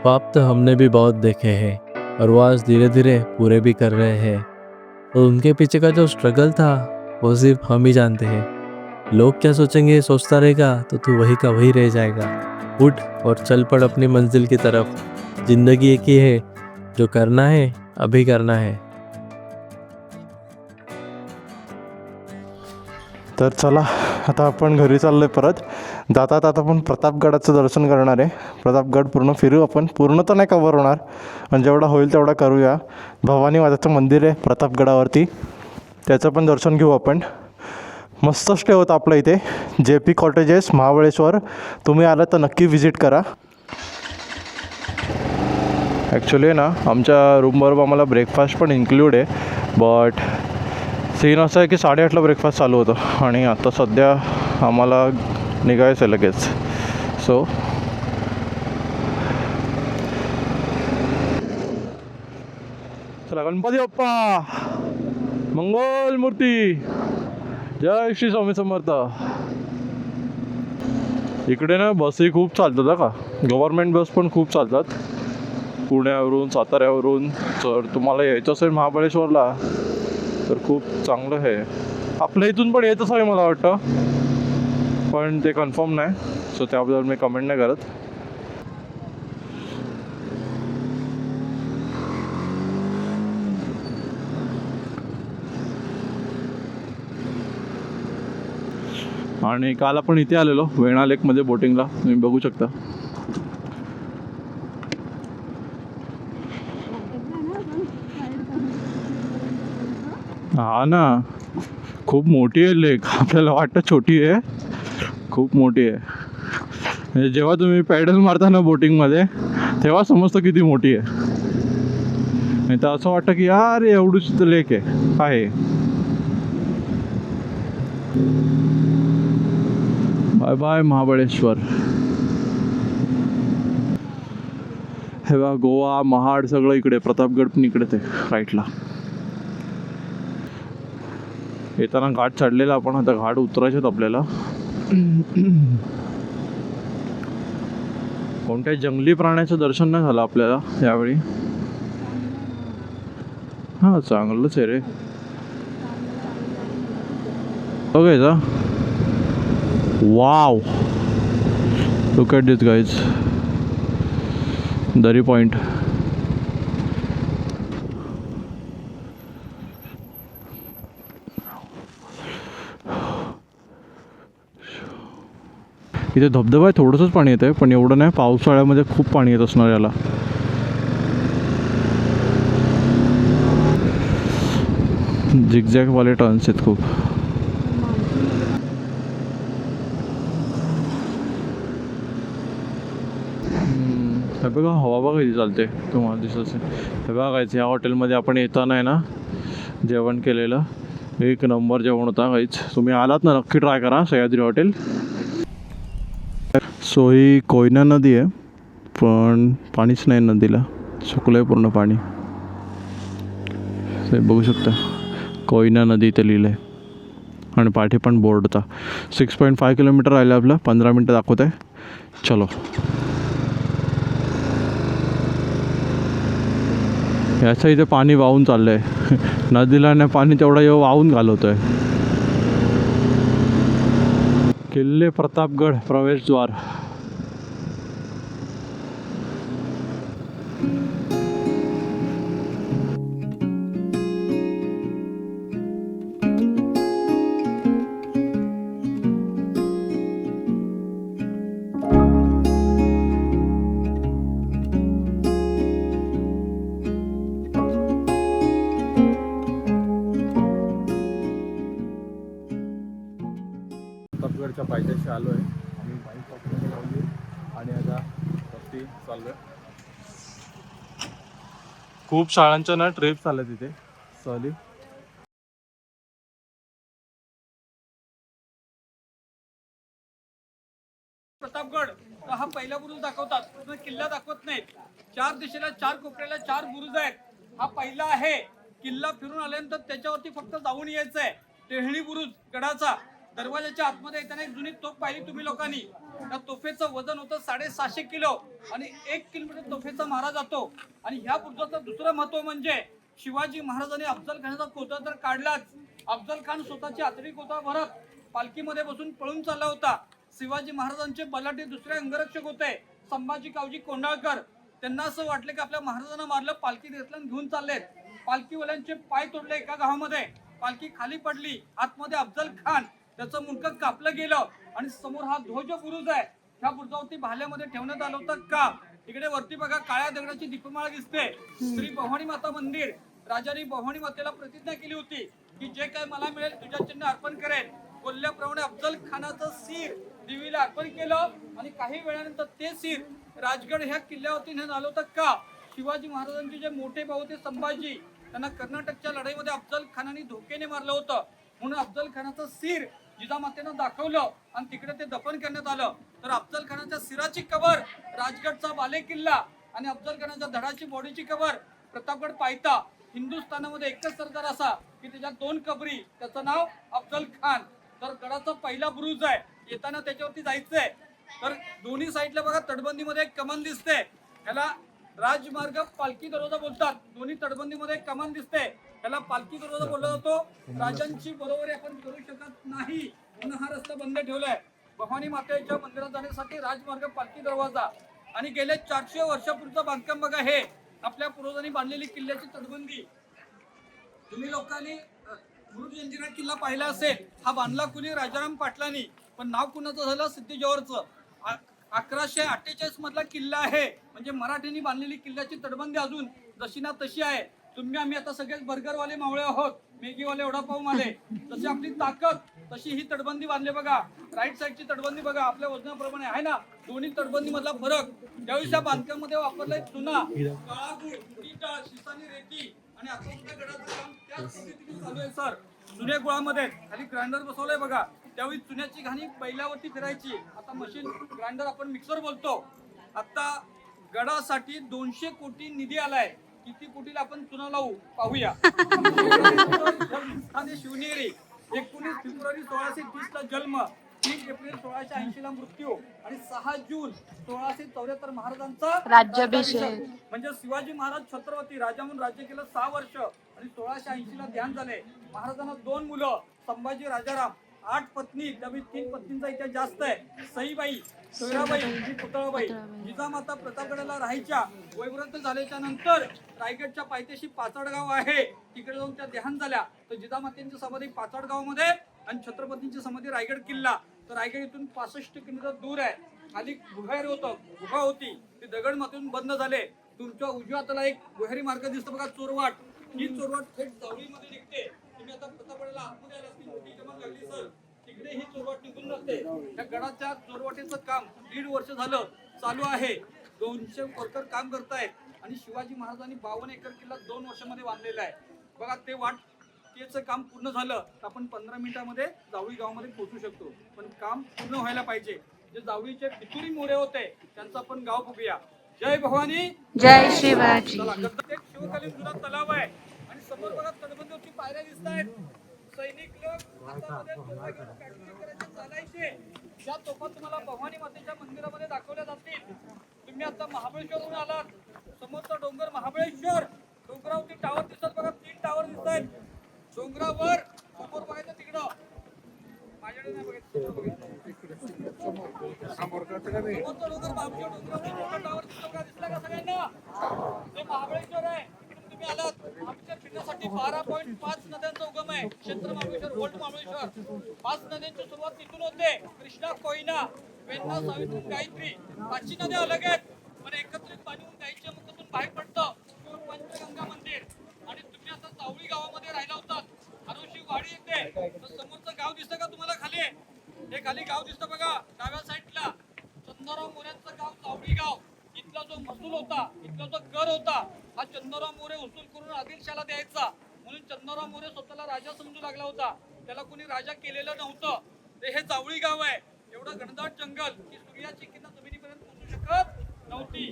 ख्वाब तो हमने भी बहुत देखे हैं और वो आज धीरे धीरे पूरे भी कर रहे हैं। और उनके पीछे का जो स्ट्रगल था वो सिर्फ हम ही जानते हैं। लोग क्या सोचेंगे सोचता रहेगा तो तू वही का वही रह जाएगा। उठ और चल पड़ अपनी मंजिल की तरफ। जिंदगी एक ही है, जो करना है अभी करना है। तर चला, आता आपण घरी चाललोय परत. जातात आता आपण प्रतापगडाचं दर्शन करणार आहे. प्रतापगड पूर्ण फिरू आपण. पूर्ण तर नाही कवर होणार, पण जेवढा होईल तेवढा करूया. भवानी माताचं मंदिर आहे प्रतापगडावरती, त्याचं पण दर्शन घेऊ आपण. मस्त स्टे होतं आपलं इथे, JP कॉटेजेस महाबळेश्वर. तुम्ही आलात तर नक्की व्हिजिट करा. ॲक्च्युली ना आमच्या रूमबरोबर आम्हाला ब्रेकफास्ट पण इन्क्लूड आहे, बट सीन असं आहे की 8:30ला ब्रेकफास्ट चालू होतं आणि आता सध्या आम्हाला निघायचं आहे लगेच. सो चला, गणपती बाप्पा मंगल मूर्ती, जय श्री स्वामी समर्थ. इकडे ना बसही खूप चालतात का, गव्हर्मेंट बस पण खूप चालतात पुण्यावरून साताऱ्यावरून. जर तुम्हाला यायचं असेल महाबळेश्वरला तर खूप चांगलं आहे. आपल्या इथून पण येतच आहे मला वाटतं, पण ते कन्फर्म नाही, सो त्याबद्दल मी कमेंट नाही करत. आणि काल आपण इथे आलेलो वेणा लेकमध्ये बोटिंगला, तुम्ही बघू शकता. हा ना, खूप मोठी आहे लेक. आपल्याला वाटतं छोटी आहे, खूप मोठी आहे. म्हणजे जेव्हा तुम्ही पॅडल मारता ना बोटिंगमध्ये तेव्हा समजतं किती मोठी आहे. नाही तर असं वाटतं की यार एवढीच लेक आहे. Bye bye Mahabaleshwar. हे बघा गोवा महाड सगळं इकडे, प्रतापगड पण इकडेच आहे राईटला. येताना घाट चढलेला आपण, आता घाट उतरायचे आपल्याला. कोणत्याही जंगली प्राण्याचं दर्शन नाही झालं आपल्याला यावेळी. हां चांगलंच आहे रे. बघायचा. Wow, look at this guys, दरी पॉइंट. इथे धबधबा आहे, थोडंसंच पाणी येतं आहे पण एवढं नाही. पावसाळ्यामध्ये खूप पाणी येत असणार याला. झिगझॅगवाले टर्न्स आहेत खूप. हे बघा हवा बघा इथे चालते, तुम्हाला दिसत असेल. हे बघायचं, या हॉटेलमध्ये आपण येताना आहे ना जेवण केलेलं, एक नंबर जेवण होता काहीच. तुम्ही आलात ना नक्की ट्राय करा, सह्याद्री हॉटेल. सो ही कोयना नदी आहे, पण पाणीच नाही नदीला, सुकलं आहे पूर्ण पाणी. ते बघू शकता, कोयना नदी इथे लिहिलं आहे आणि पाठी पण बोर्ड होता. 6.5 किलोमीटर राहिलं आपलं, 15 मिनटं दाखवत आहे. चलो. याचं इथे पाणी वाहून चाललं आहे. नदीला नाही पाणी तेवढं येऊ वाहून घालवतं आहे. किल्ले प्रतापगड प्रवेशद्वार. प्रतापगडच्या पायथ्याशी आलो आहे आम्ही. बाईक पकडून लावली आणि आता वरती चाललो आहे. खूप शाळांच्या ना ट्रिप चालल्या तिथे सहली. प्रतापगड हा पहिला बुरुज दाखवतात, पूर्ण किल्ला दाखवत नाहीत. 4 दिशेला 4 कोपऱ्याला 4 बुरुज आहेत. हा पहिला आहे. किल्ला फिरून आल्यानंतर त्याच्यावरती फक्त जाऊन यायचं आहे. टेहळी बुरुज गडाचा दरवाजाच्या आतमध्ये येताना एक जुनी तोफ पाहिली तुम्ही लोकांनी. त्या तोफेचं वजन होतं 750 किलो आणि 1 किलोमीटर तोफेचा मारा जातो. आणि ह्या बुरुजाचं दुसरं महत्व म्हणजे शिवाजी महाराजांनी अफजल खानाचा कोथा तर काढलाच. अफजल खान स्वतःची आतडी कोथा भरत पालखीमध्ये बसून पळून चालला होता. शिवाजी महाराजांचे बलाढ्य दुसरे अंगरक्षक होते संभाजी कावजी कोंढाळकर. त्यांना असं वाटलं की आपल्या महाराजांना मारलं, पालखी घेतलं घेऊन चाललेत. पालखीवाल्यांचे पाय तोडले एका गावामध्ये. पालखी खाली पडली. आतमध्ये अफजल खान, त्याचं मुंडकं कापलं गेलं आणि समोर हा ध्वज बुरुज आहे. ह्या बुरुजावरती भाल्यामध्ये ठेवण्यात आलं होतं का. इकडे वरती बघा काळ्या दगडाची दीपमाळ दिसते. श्री भवानी माता मंदिर. राजाने भवानी मातेला प्रतिज्ञा केली होती की जे काय मला मिळेल तुझ्या चिन्ह अर्पण करेन. बोलल्याप्रमाणे अफजल खानाचं सीर देवीला अर्पण केलं आणि काही वेळानंतर ते सीर राजगड ह्या किल्ल्यावरती नेण्यात आलं होतं का. शिवाजी महाराजांचे जे मोठे भाऊ होते संभाजी, त्यांना कर्नाटकच्या लढाईमध्ये अफजल खानाने धोक्याने मारलं होतं. म्हणून अफजल खानाचं सीर जिजामातेनं दाखवलं आणि तिकडे ते दफन करण्यात आलं. तर अफजल खानाच्या सिराची कबर राजगडचा बाले किल्ला आणि अफजल खानाच्या धडाची बॉडीची कबर प्रतापगड पायथा. हिंदुस्थानामध्ये एकच सरदार असा की त्याच्या 2 कबरी, त्याचं नाव अफजल खान. तर गडाचा पहिला बुरुज आहे, येताना त्याच्यावरती जायचंय. तर दोन्ही साईडला बघा तटबंदीमध्ये एक कमान दिसते, त्याला राजमार्ग पालखी दरवाजा बोलतात. दोन्ही तटबंदीमध्ये एक कमान दिसते, त्याला पालखी दरवाजा बोलला जातो. राजांची बरोबरी आपण करू शकत नाही म्हणून हा रस्ता बंद ठेवलाय. भवानी मातेच्या मंदिरात जाण्यासाठी राजमार्ग पालखी दरवाजा. आणि गेले 400 वर्षापूर्वीचं बांधकाम बघा. हे आपल्या पूर्वजांनी बांधलेली किल्ल्याची तटबंदी. तुम्ही लोकांनी गुरुजंजिरा किल्ला पाहिला असेल. हा बांधला कुणी? राजाराम पाटलांनी. पण नाव कुणाचं झालं? सिद्धी जोहरचं. 1148 मधला किल्ला आहे. म्हणजे मराठ्यांनी बांधलेली किल्ल्याची तटबंदी अजून जशी ना तशी आहे. तुम्ही आम्ही आता सगळे बर्गरवाले मावळे आहोत, मॅगीवाले वडापाव माले. तशी आपली ताकद, तशी ही तटबंदी बांधली बघा. राईट साईडची तटबंदी बघा, आपल्या वजनाप्रमाणे आहे ना. दोन्ही तटबंदी मधला फरक. त्यावेळी त्या बांधकामामध्ये वापरलाय चुना, काळा गुळ, उडीद डाळ, शिसानी रेती आणि आता सुद्धा गडाचं काम त्याच पद्धतीने चालू आहे सर. जुन्या गुळामध्ये खाली ग्राइंडर बसवलंय बघा. त्यावेळी चुन्याची घाणी बैलावरती फिरायची. आता मशीन ग्राइंडर, आपण मिक्सर बोलतो. आता गडासाठी 200 कोटी निधी आलाय. किती कोटीला आपण चुना लावू पाहूया. शिवनेरी 19 फेब्रुवारी 1630 ला जन्म, 3 एप्रिल 1680 ला मृत्यू आणि 6 जून 1674 महाराजांचा राज्याभिषेक. म्हणजे शिवाजी महाराज छत्रपती राजा म्हणून राज्य केलं 6 वर्ष आणि 1680 ला ध्यान झाले. महाराजांना 2 मुलं, संभाजी राजाराम, 8 पत्नी. त्यामुळे 3 पत्नींचा इतिहास जास्त आहे. सईबाई, सोयराबाई आणि पुतळाबाई. जिजामाता प्रतापगडाला राहायच्या. वयवृद्ध झाल्याच्या नंतर रायगडच्या पायथ्याशी पाचडगाव आहे, तिकडे जाऊन त्या ध्यान झाल्या. तर जिजामातेंची समाधी पाचडगावमध्ये आणि छत्रपतींची समाधी रायगड किल्ला. तर रायगड इथून 65 किलोमीटर दूर आहे. खाली गुहार होतं, गुहा होती, ती दगड मातीतून बंद झाले. तुमच्या उजव्या हाताला एक गुहेरी मार्ग दिसतो बघा, चोरवाट. ही चोरवाट थेट जावळीमध्ये निघते. तुम्ही आता प्रतापगडाला आतमध्ये आलात की मोठी कमान लागली सर, तिकडे ही चोरवाट निघून जाते. या गडाच्या चोरवाटेचं काम 1.5 वर्ष झालं चालू आहे. 200 वर्कर काम करतायत आणि शिवाजी महाराजांनी 52 एकर किल्ला 2 वर्षामध्ये बांधलेला आहे बघा. ते वाटेचं काम पूर्ण झालं तर आपण 15 मिनिटामध्ये जावळी गावामध्ये पोहोचू शकतो. पण काम पूर्ण व्हायला पाहिजे. जे जावळीचे पितुरी मोरे होते त्यांचं आपण गाव बघूया. जय भवानी, जय शिवाजी. एक शिवकालीन जुना तलाव आहे आणि समोर बघा तटबंदीवरती पायऱ्या दिसत आहेत. सैनिक लोक हातामध्ये तोफा घेऊन काठीचे करायचे चालायचे. ज्या तोफा तुम्हाला भवानी मातेच्या मंदिरामध्ये दाखवल्या जातील. तुम्ही आता महाबळेश्वरहून आलात, समोरचा डोंगर महाबळेश्वर. डोंगरावरती टावर दिसतात बघा, 3 टावर दिसत आहेत. डोंगरावर समोर बघायचं तिकडं, माझ्याकडे नाही बघायचं, समोरचा डोंगर बाजूच्या डोंगरावर टावर दिसतो का? दिसला का सगळ्यांना? ते महाबळेश्वर आहे. तुम्ही आलात आमच्या फिरण्यासाठी 12.5 नद्यांचा उगम आहे. क्षेत्र महाबळेश्वर, ओल्ड महाबळेश्वर. 5 नद्यांची सुरुवात तिथून होते. कृष्णा, कोयना, वेण्णा, सावित्री, गायत्री. 5 नद्या अलग आहेत पण एकत्रित पाणी होऊन गायीच्या मुखातून बाहेर पडतं. पंचगंगा मंदिर. आणि तुम्ही आता जावळी गावामध्ये राहिला होतात. आरोशी वाडी येते. तर समोरचं गाव दिसतं का तुम्हाला खाली? हे खाली गाव दिसतं बघा डाव्या साईडला. चंद्रराव मोऱ्यांचं गाव जावळी गाव. इथला जो महसूल होता, इथला जो कर होता, हा चंद्रराव मोरे उसूल करून आदिलशाला द्यायचा. म्हणून चंद्रराव मोरे स्वतःला राजा समजू लागला होता. त्याला कोणी राजा केलेलं नव्हतं. ते हे जावळी गाव आहे. एवढं घनदाट जंगल की सूर्याची किरण जमिनीपर्यंत पोहोचू शकत नव्हती.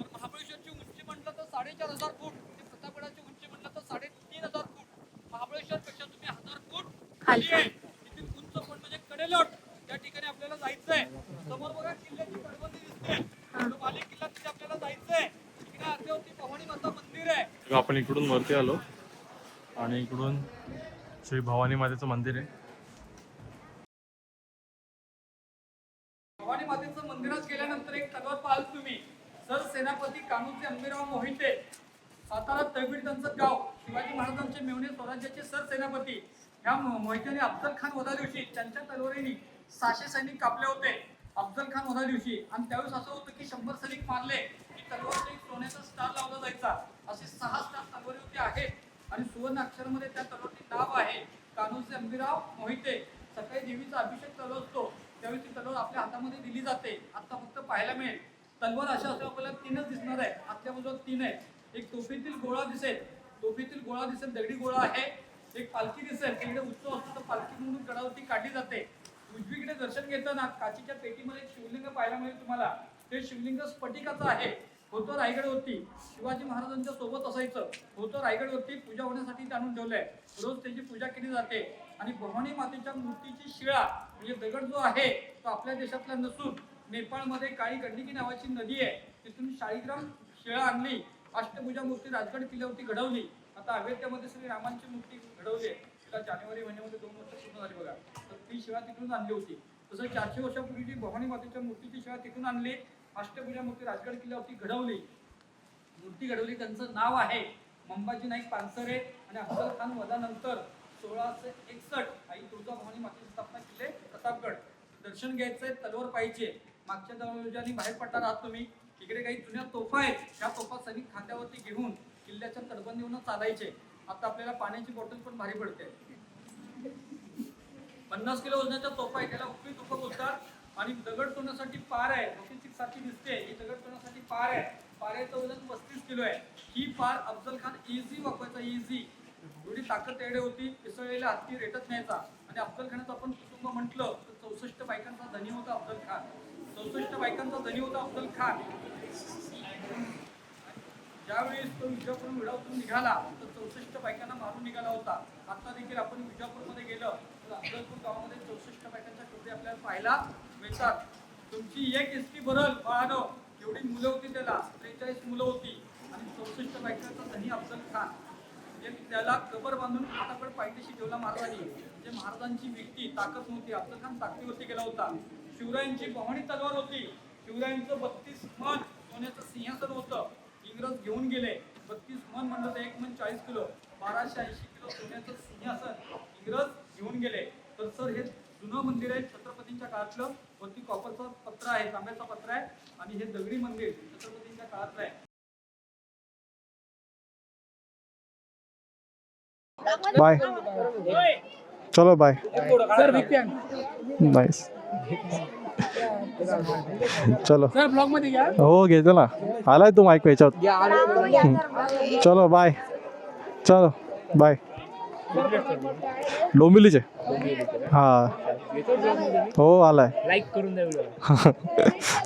तर महाबळेश्वरची उंची म्हटलं तर 4,500 फूट. प्रतापगडाची उंची म्हटलं तर 3,500 फूट. महाबळेश्वर पेक्षा तुम्ही 1000 फूट खाली आहे. तिथून उंच पण म्हणजे आपण इकडून वरती आलो आणि इकडून श्री भवानी मातेचं मंदिर आहे. भवानी मातेचं मंदिरात गेल्यानंतर एक तलवार पाहाल तुम्ही. सर सेनापती कान्होजी अंबिराव मोहिते, सातारा तळबीड त्यांचं गाव, शिवाजी महाराजांचे मेव्हणे स्वराज्याचे सर सेनापती. ह्या मोहित्याने अफजल खान वधा दिवशी त्यांच्या तलवारीने 600 सैनिक कापले होते अफजल खान वधा दिवशी. आणि त्यावेळेस असं होतं की 100 सैनिक मारले की तलवारीला एक सोन्याचा स्टार लावला जायचा. असे 6 स्टार तलवारीवरती आहेत आणि सुवर्ण अक्षरामध्ये त्या तलवारीचे नाव आहे कान्होजी अंबिराव मोहिते. सकाळी देवीचा अभिषेक चालू असतो त्यावेळी ती तलवार आपल्या हातामध्ये दिली जाते. आता फक्त पाहायला मिळेल तलवार अशा असं आपल्याला 3च दिसणार आहे. आतल्या बाजूला 3 आहे. एक तोफेतील गोळा दिसेल, तोफेतील गोळा दिसेल, दगडी गोळा आहे. एक पालखी दिसेल, तिकडे उत्सव असतो तर पालखी म्हणून गडावरती काढली जाते. उजवीकडे दर्शन घेताना काचीच्या पेटीमध्ये एक शिवलिंग पाहायला मिळेल तुम्हाला. ते शिवलिंग स्फटिकाचं आहे. होतं रायगडवरती, शिवाजी महाराजांच्या सोबत असायचं. होतं रायगडवरती, पूजा होण्यासाठी ते आणून ठेवलंय. रोज त्याची पूजा केली जाते. आणि भवानी मातेच्या मूर्तीची शिळा म्हणजे दगड जो आहे तो आपल्या देशातला नसून नेपाळमध्ये काळी गंडकी नावाची नदी आहे, तिथून 40 शिळा आणली. अष्टभुजा मूर्ती राजगड किल्ल्यावरती घडवली. आता अयोध्येमध्ये श्री रामांची मूर्ती घडवली आहे. तिला जानेवारी महिन्यामध्ये 2 वर्ष पूर्ण झाली बघा. तर ती शिळा तिथून आणली होती. तसं 400 वर्षापूर्वीची भवानी मातेच्या मूर्तीची शिळा तिथून आणली. अष्टभुजा मूर्ती राजगड किल्ल्यावरती घडवली. मूर्ती घडवली त्यांचं नाव आहे मंबाजी नाईक पानसरे. आणि अफजल खान वधानंतर 1661 आई तुळजाभवानी मातेची स्थापना केली प्रतापगड. दर्शन घ्यायचंय, तलवार पाहिजे. मागच्या दरवाजाने बाहेर पडणार आहात तुम्ही. इकडे काही जुन्या तोफा आहेत. ह्या तोफा सैनिक खांद्यावरती घेऊन किल्ल्याच्या तटबंदीवरून चालायचे. आता आपल्याला पाण्याची बॉटल पण भारी पडते. 50 किलो वजनाच्या तोफा आहे, त्याला उकळी तोफा बोलतात. आणि दगड तोडण्यासाठी पार आहे, मोठी सारखी दिसते. ही दगड तोडण्यासाठी पार आहे. पारेचं वजन 35 किलो आहे. ही पार अफजल खान इझी वापरायचा, इझी. एवढी ताकद तेवढी होती. पिसळलेल्या हत्ती रेटत न्यायचा. आणि अफजल खानाचं आपण कुटुंब म्हटलं तर 64 बायकांचा धनी होता अफजल खान. 64 बायकांचा धनी होता अफजल खान. ज्यावेळेस तो विजापूर विडावून निघाला तर 64 बायकांना मारून निघाला होता. आता देखील आपण विजापूरमध्ये गेलं तर अफजलपूर गावामध्ये 64 बायकांच्या टोपे आपल्याला पाहायला मिळतात. तुमची एक एसटी भरल बाळानो, एवढी मुलं होती त्याला, 43 मुलं होती. आणि 64 बायकांचा धनी अफजल खान. त्याला कबर बांधून हाताकडे पायथ्याशी ठेवला महाराजांनी. म्हणजे महाराजांची व्यक्ती ताकद नव्हती, अफजल खान ताकदीवरती गेला होता. शिवरायांची भवानी तलवार होती. शिवरायांचं 32 मन सोन्याचं सिंहासन होतं. इंग्रज घेऊन गेले. 32 मन म्हणलं तर 1 मन 40 किलो, 1280 किलो सोन्याचं सिंहासन इंग्रज घेऊन गेले. तर सर हे जुनं मंदिर आहे छत्रपतींच्या काळातलं. वरती कॉपरचं पत्र आहे, तांब्याचं पत्र आहे. आणि हे दगडी मंदिर छत्रपतींच्या काळातलं आहे. बाय, चलो बाय. नाईस, चलो. हो घेतो ना, आलाय तू माईक याच्यावर. चलो बाय, चलो बाय. डोंबिवलीचे हा, हो आलाय. लाईक करून द्या.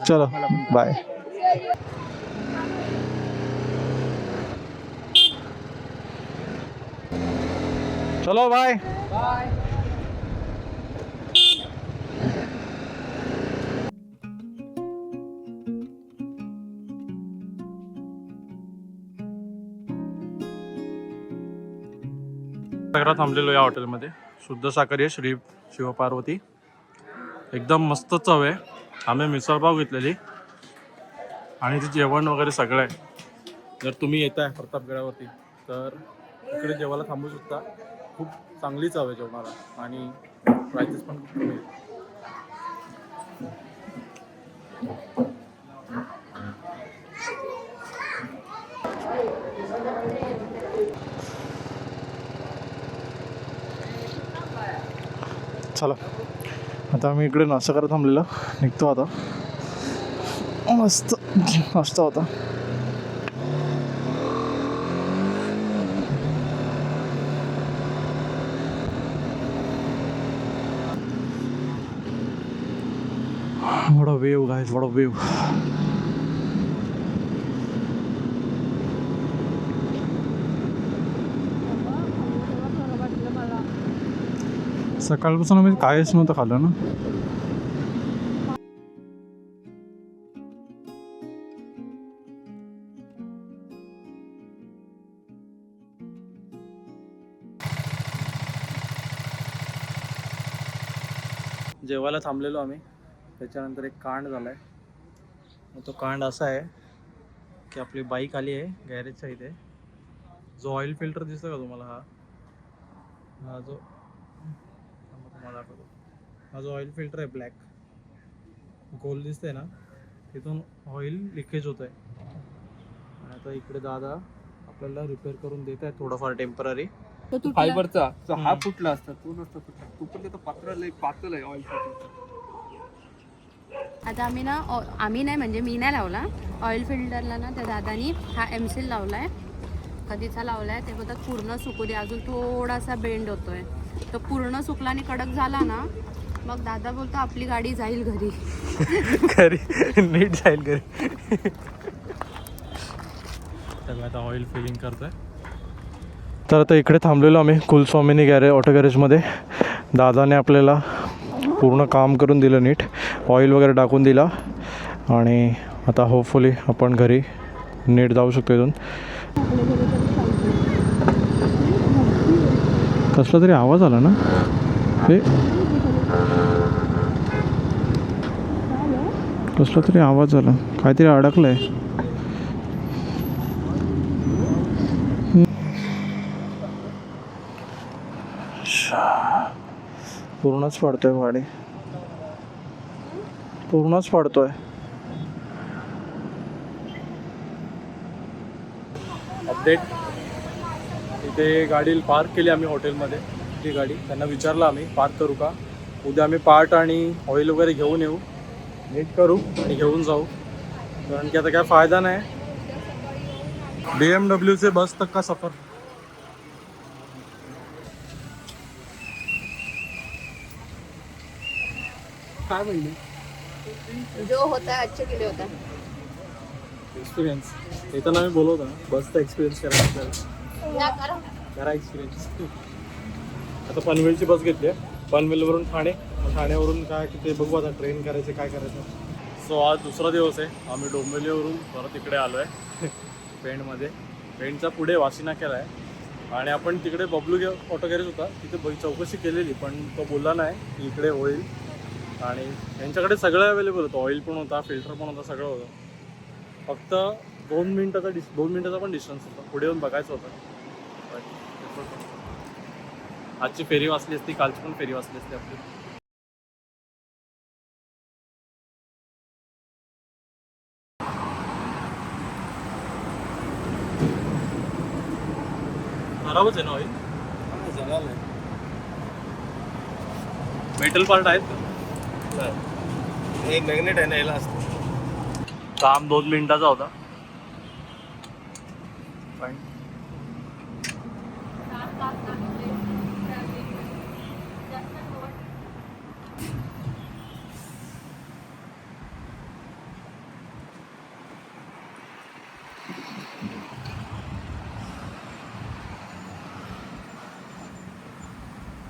चलो बाय. चलो बाय. थांबलेलो या हॉटेलमध्ये. शुद्ध शाकाहारी आहे, श्री शिवपार्वती. एकदम मस्त चव आहे. आम्ही मिसळपाव घेतलेली आणि ते जेवण वगैरे सगळं आहे. जर तुम्ही येताय प्रतापगडावरती तर इकडे जेवायला थांबू शकता. खूप चांगली चव आहे जेवणाला आणि प्राइसेस पण खूप कमी आहेत. चला आता आम्ही इकडे नाश्ता करत थांबलेलो, निघतो आता. मस्त नाश्ता होता. What a view, guys, what a view. सकाळपासून आम्ही काहीच नव्हतं खाल्लं ना. जेवायला थांबलेलो आम्ही, त्याच्यानंतर एक कांड झाला आहे. मग तो कांड असा आहे की आपली बाईक आली आहे गॅरेजच्या इथे. जो ऑइल फिल्टर दिसतो का तुम्हाला, हा जो तुम्हाला दाखवतो, हा जो ऑइल फिल्टर आहे ब्लॅक गोल दिसतंय ना, तिथून ऑइल लिकेज होत आहे. आता इकडे दादा आपल्याला रिपेअर करून देत आहे थोडंफार टेम्पररी. फायबरचा जो हा फुटला असता तो नसता फुटला, तो पण त्याचा पातळ आहे ऑइल. आता आम्ही नाही म्हणजे मी नाही लावला ऑइल फिल्टरला ना, त्या दादानी हा एमसील लावलाय, कधीचा लावलाय ते बोलतात पूर्ण सुकू दे, अजून थोडासा बेंड होतोय. तो पूर्ण सुकला आणि कडक झाला ना, मग दादा बोलतो आपली गाडी जाईल घरी. घरी नीट जाईल घरी. तर आता ऑइल फिलिंग करतोय. तर आता इकडे थांबलेलो आम्ही कुलस्वामिनी ऑटो गॅरेजमध्ये. दादाने आपल्याला पूर्ण काम करून दिलं, नीट ऑइल वगैरे टाकून दिला आणि आता होपफुली आपण घरी नीट जाऊ शकतो इथून. कसला तरी आवाज आला ना, हे कसला तरी आवाज आला, काहीतरी अडकलं आहे. पूर्णच पडतोय गाडी, पूर्णच पडतोय. अपडेट, इथे गाडी पार्क केली आम्ही हॉटेलमध्ये. ती गाडी त्यांना विचारलं आम्ही पार्क करू का, उद्या आम्ही पार्ट आणि ऑइल वगैरे घेऊन येऊ, नीट करू आणि घेऊन जाऊ, कारण की आता काय फायदा नाही. BMW से बस तक का सफर. काय म्हणले जो होता अच्छे के लिए होता. एक्सपिरियन्स येताना आम्ही बोलवतो ना, बसचा एक्सपिरियन्स करायचा, करा एक्सपिरियन्स. आता पनवेलची बस घेतली आहे, पनवेलवरून ठाणे, मग ठाण्यावरून काय ते बघू आता ट्रेन करायचं काय करायचं. सो आज दुसरा दिवस आहे, आम्ही डोंबिवलीवरून परत इकडे आलो आहे पेणमध्ये. पेणच्या पुढे वाशी नाक्याला आहे आणि आपण तिकडे बबलू ऑटो गॅरेज होता, तिथे चौकशी केलेली, पण तो बोलला नाही की इकडे होईल. आणि यांच्याकडे सगळं अवेलेबल होतं, ऑइल पण होता, फिल्टर पण होता, सगळं होतं. फक्त 2 मिनिटाचा पण डिस्टन्स होता, पुढे येऊन बघायचं होतं. आजची फेरी वाचली असती, कालची पण फेरी वाचली असती आपली. खराबच आहे ना ऑइल, मेटल पार्ट आहेत का? एक मॅग्नेट आहे ना याला असतं. काम 2 मिनिटाचा होता,